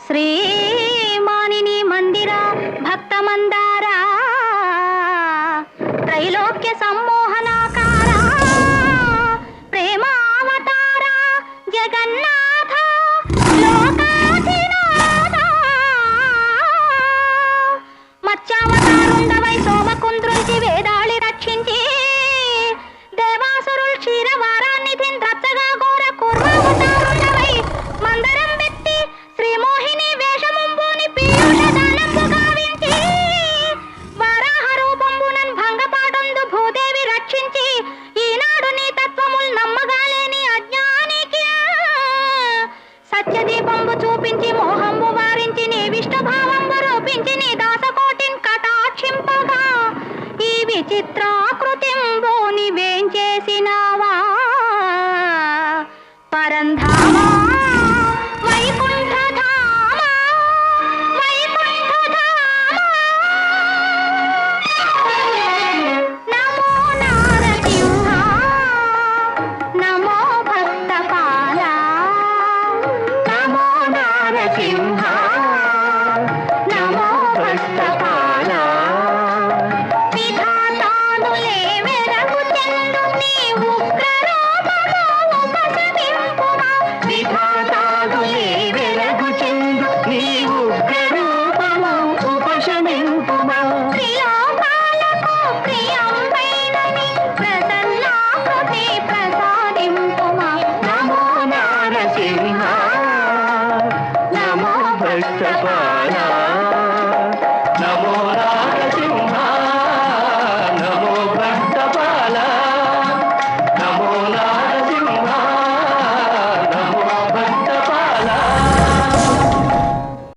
శ్రీమానిని మందిర భక్త మందార త్రైలోక్య సమ్మోహనాకార ప్రేమావతార జగన్నాథ లోకాధినాథ మత్స్యావతారుండవై సోమకుంద్రుంచి వేదాళి రక్షించి దేవాసురుల్ క్షీరవారాన్నిధిన్ రచ్చగా ఘోర కూర్మావతారుండవై మందరం పెట్టి శ్రీమోహిని వేషముంబోని పీయూషదానంబు గావించి వారాహ రూపంబునన్ భంగపాటందు భూదేవి రక్షించి ఈనాడు నీ తత్వముల్ నమ్మగాలేని అజ్ఞానికి సత్యదీపంబు చూపించి మోహంబు వారించి నీ విష్ణుభావంబు రూపించి నీ దాసకోటిన్ కటాక్షింపగా ఈ విచిత్రాకృతింబు నివేంచేసినావా పరంధామా వైకుంఠధామా వైకుంఠధామా నమో నారసింహ నమో భక్తపాల నమో నారసింహ నమో భక్తపాల విధాతానులే వెరగు చెందు నీ ఉగ్రరూపము ఉపశమింపుమా విధాతానులే వెరగు చెందు నీ ఉగ్రరూపము ఉపశమింపుమా త్రిలోకాలకు ప్రియంబైనని ప్రసన్నాకృతి ప్రసాదింపుమా నమో నారసింహ నమో భక్తపాల